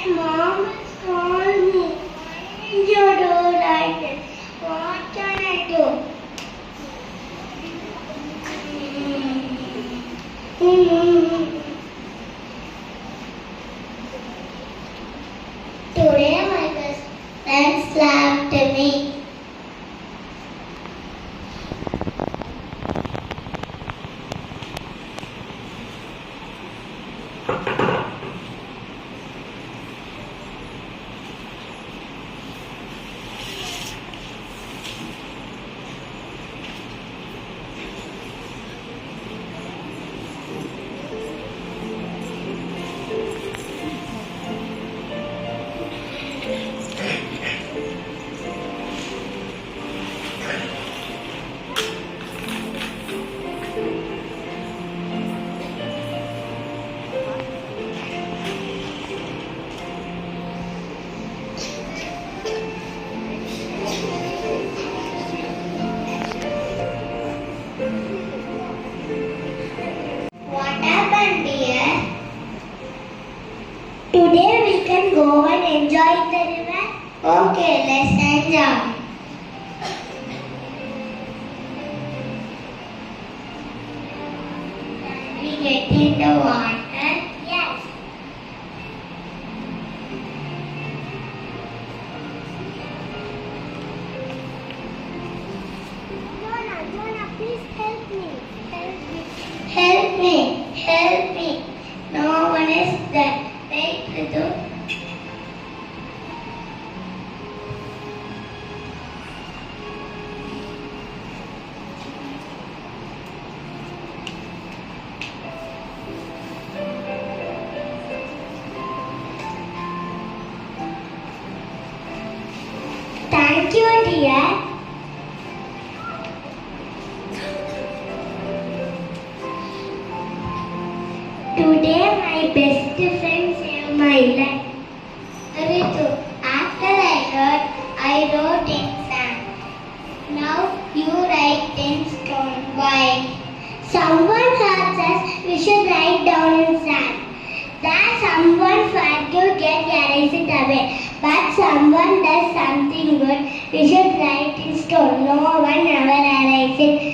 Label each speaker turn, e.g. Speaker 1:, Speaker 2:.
Speaker 1: Mom called me. You do like this. What can I do? Today my best friend slapped me. Today we can go and enjoy the river. Okay, let's enjoy. Can we get in the water? Yes. Jonah, please help me. Help me. Help me. No one is there. Wait, Ritu. Thank you, dear. Today my best friend saved my life. Ritu, after I heard, I wrote in sand. Now you write in stone. Why? Someone hurts us, we should write down in sand. That someone forgive, get erase it away. But someone does something good, we should write in stone. No one ever erase it.